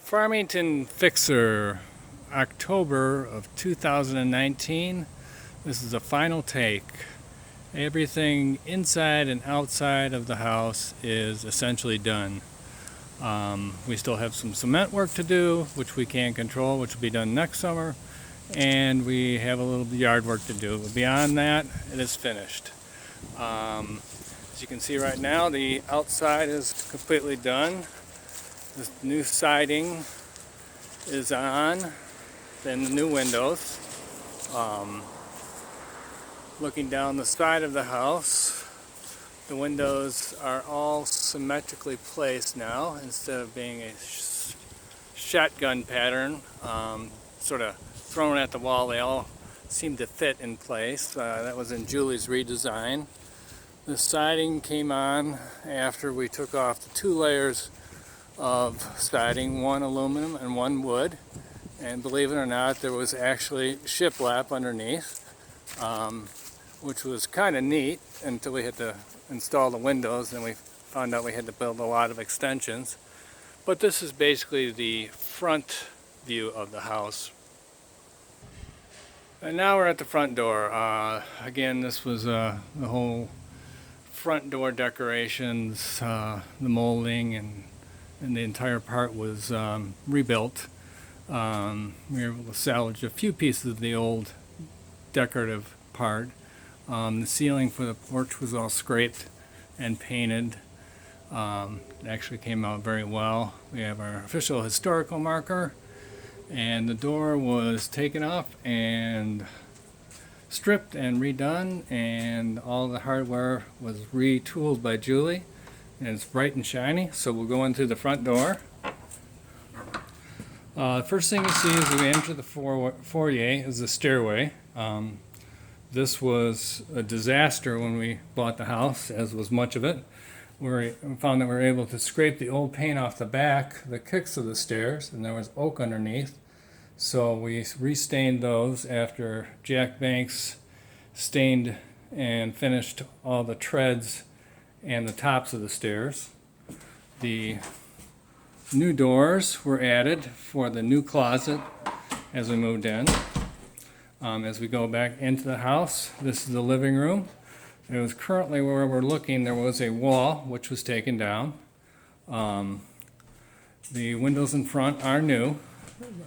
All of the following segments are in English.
Farmington Fixer, October of 2019. This is a final take. Everything inside and outside of the house is essentially done. We still have some cement work to do, which we can't control, which will be done next summer. And we have a little yard work to do. But beyond that, it is finished. As you can see right now, the outside is completely done. This new siding is on, then the new windows. Looking down the side of the house, the windows are all symmetrically placed now instead of being a shotgun pattern, sort of thrown at the wall. They all seem to fit in place. That was in Julie's redesign. The siding came on after we took off the 2 layers of siding, one aluminum and one wood, and believe it or not, there was actually shiplap underneath, which was kind of neat until we had to install the windows, and we found out we had to build a lot of extensions. But this is basically the front view of the house. And now we're at the front door. Again, this was the whole front door decorations, the molding, and the entire part was rebuilt. We were able to salvage a few pieces of the old decorative part. The ceiling for the porch was all scraped and painted. It actually came out very well. We have our official historical marker, and the door was taken off and stripped and redone, and all the hardware was retooled by Julie. And it's bright and shiny, so we'll go in through the front door. First thing you see as we enter the foyer is the stairway. This was a disaster when we bought the house, as was much of it. We found that we were able to scrape the old paint off the back, the kicks of the stairs, and there was oak underneath. So we restained those after Jack Banks stained and finished all the treads and the tops of the stairs. The new doors were added for the new closet as we moved in. As we go back into the house, this is the living room. It was currently where we're looking, there was a wall which was taken down. The windows in front are new,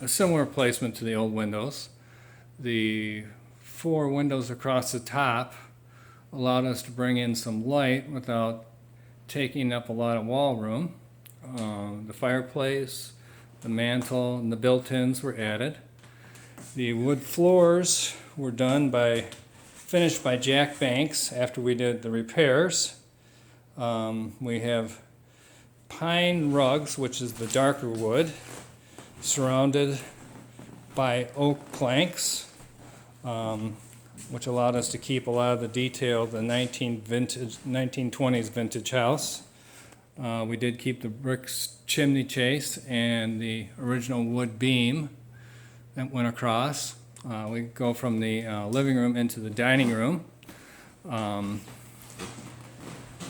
a similar placement to the old windows. The 4 windows across the top allowed us to bring in some light without taking up a lot of wall room. The fireplace, the mantle, and the built-ins were added. The wood floors were finished by Jack Banks after we did the repairs. We have pine rugs, which is the darker wood, surrounded by oak planks, which allowed us to keep a lot of the detail of the 1920s vintage house. We did keep the brick chimney chase and the original wood beam that went across. We go from the living room into the dining room.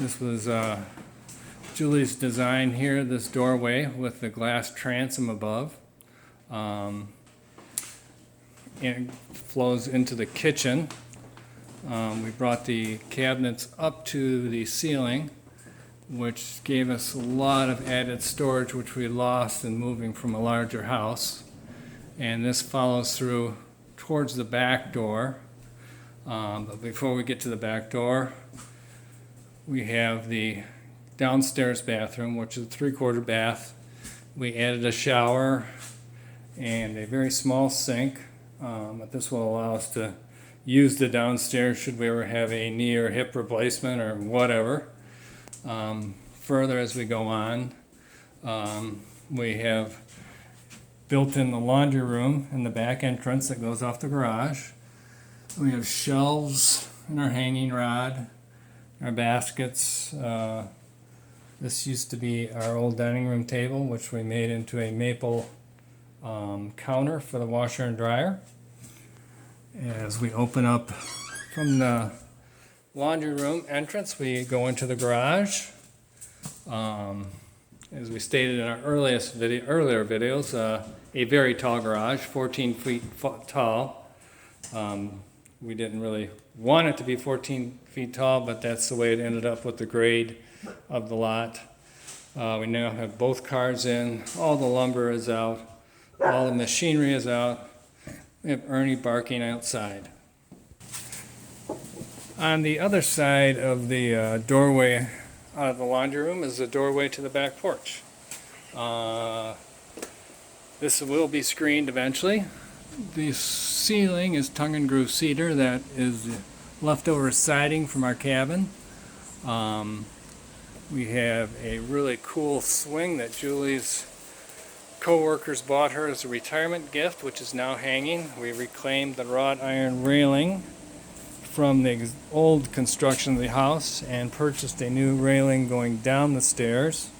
This was Julie's design here, this doorway with the glass transom above. It flows into the kitchen. We brought the cabinets up to the ceiling, which gave us a lot of added storage, which we lost in moving from a larger house. And this follows through towards the back door. But before we get to the back door, we have the downstairs bathroom, which is a 3/4 bath. We added a shower and a very small sink. But this will allow us to use the downstairs should we ever have a knee or hip replacement or whatever. Further as we go on, we have built in the laundry room in the back entrance that goes off the garage. We have shelves in our hanging rod, our baskets. This used to be our old dining room table, which we made into a maple counter for the washer and dryer. As we open up from the laundry room entrance, we go into the garage. as we stated in our earlier videos, a very tall garage, 14 feet tall. We didn't really want it to be 14 feet tall, but that's the way it ended up with the grade of the lot. We now have both cars in, all the lumber is out, all the machinery is out. We have Ernie barking outside. On the other side of the doorway out of the laundry room is the doorway to the back porch. This will be screened eventually. The ceiling is tongue and groove cedar that is leftover siding from our cabin. We have a really cool swing that Julie's co-workers bought her as a retirement gift, which is now hanging. We reclaimed the wrought iron railing from the old construction of the house and purchased a new railing going down the stairs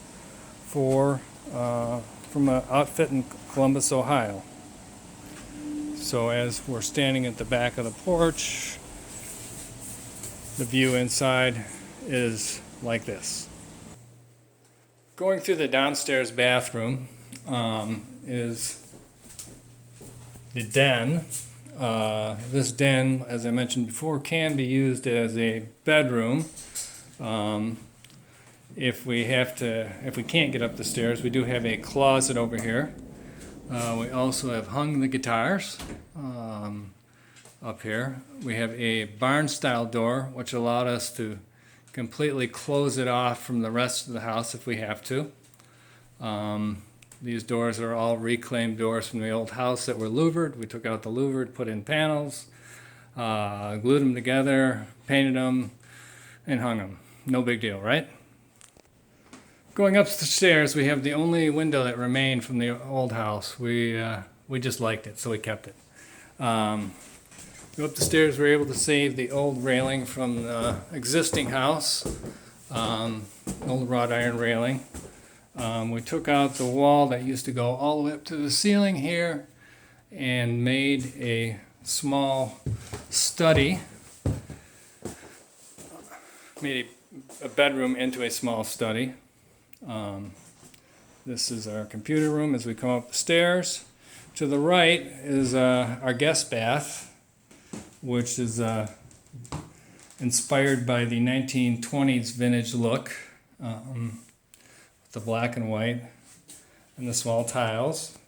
from an outfit in Columbus, Ohio. So as we're standing at the back of the porch, the view inside is like this. Going through the downstairs bathroom is the den. This den, as I mentioned before, can be used as a bedroom. If we can't get up the stairs, we do have a closet over here. We also have hung the guitars up here. We have a barn-style door, which allowed us to completely close it off from the rest of the house if we have to. These doors are all reclaimed doors from the old house that were louvered. We took out the louvered, put in panels, glued them together, painted them, and hung them. No big deal, right? Going up the stairs, we have the only window that remained from the old house. We just liked it, so we kept it. Go up the stairs, we were able to save the old railing from the existing house, old wrought iron railing. We took out the wall that used to go all the way up to the ceiling here and made a small study, made a bedroom into a small study. This is our computer room as we come up the stairs. To the right is our guest bath, which is inspired by the 1920s vintage look. The black and white and the small tiles.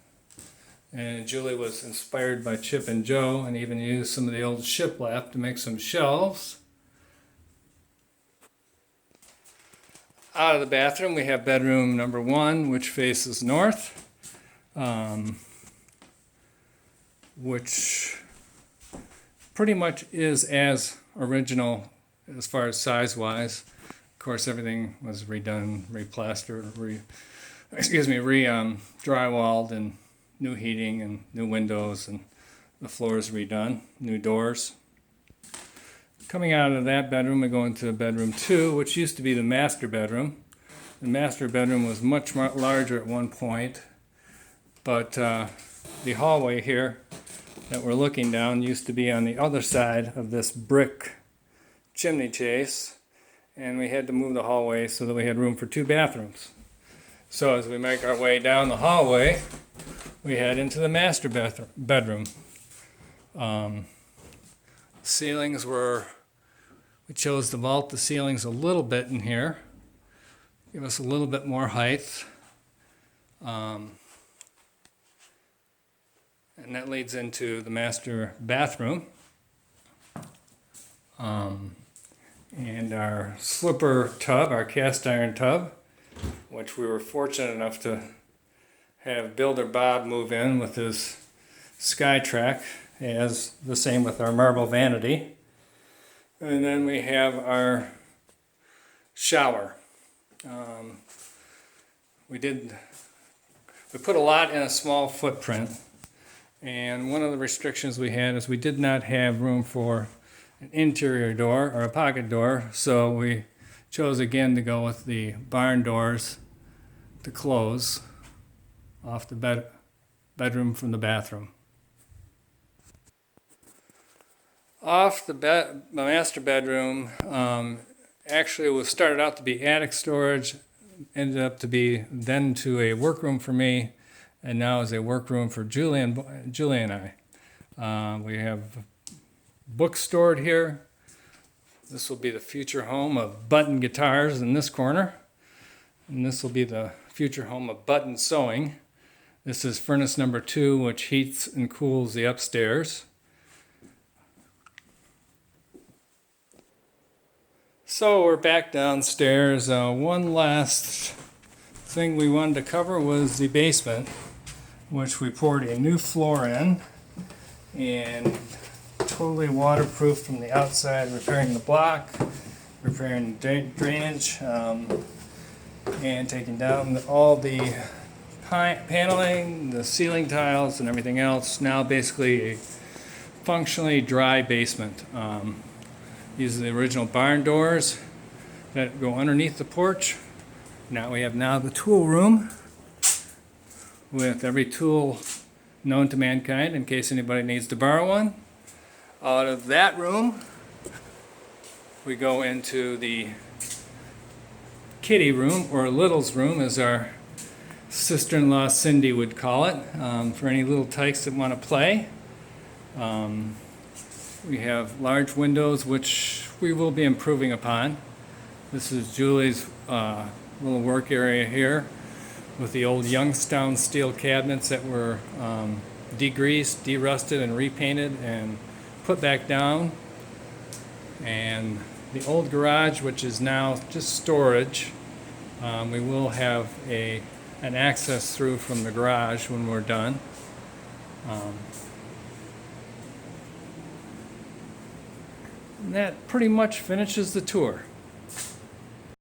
And Julie was inspired by Chip and Jo and even used some of the old shiplap to make some shelves. Out of the bathroom we have bedroom number 1, which faces north, which pretty much is as original as far as size-wise. Of course, everything was redone, replastered, drywalled, and new heating and new windows, and the floors redone, new doors. Coming out of that bedroom, we go into bedroom 2, which used to be the master bedroom. The master bedroom was much larger at one point, but the hallway here that we're looking down used to be on the other side of this brick chimney chase. And we had to move the hallway so that we had room for 2 bathrooms. So as we make our way down the hallway, we head into the master bedroom. Ceilings we chose to vault the ceilings a little bit in here, give us a little bit more height. And that leads into the master bathroom. And our slipper tub, our cast iron tub, which we were fortunate enough to have Builder Bob move in with his SkyTrack, as the same with our marble vanity. And then we have our shower. We put a lot in a small footprint, and one of the restrictions we had is we did not have room for an interior door or a pocket door, so we chose again to go with the barn doors to close off the bedroom from the bathroom. Off the master bedroom, actually it was started out to be attic storage, ended up to be then to a workroom for me, and now is a workroom for Julie and I. We have books stored here. This will be the future home of button guitars in this corner. And this will be the future home of button sewing. This is furnace number 2, which heats and cools the upstairs. So we're back downstairs. One last thing we wanted to cover was the basement, which we poured a new floor in and totally waterproof from the outside, repairing the block, repairing drainage, and taking down all the paneling, the ceiling tiles, and everything else. Now basically a functionally dry basement. These are the original barn doors that go underneath the porch. Now we have the tool room with every tool known to mankind in case anybody needs to borrow one. Out of that room we go into the kitty room, or Little's room as our sister-in-law Cindy would call it, for any little tykes that want to play. We have large windows which we will be improving upon. This is Julie's little work area here with the old Youngstown steel cabinets that were degreased, derusted, and repainted and put back down. And the old garage, which is now just storage. We will have an access through from the garage when we're done. And that pretty much finishes the tour.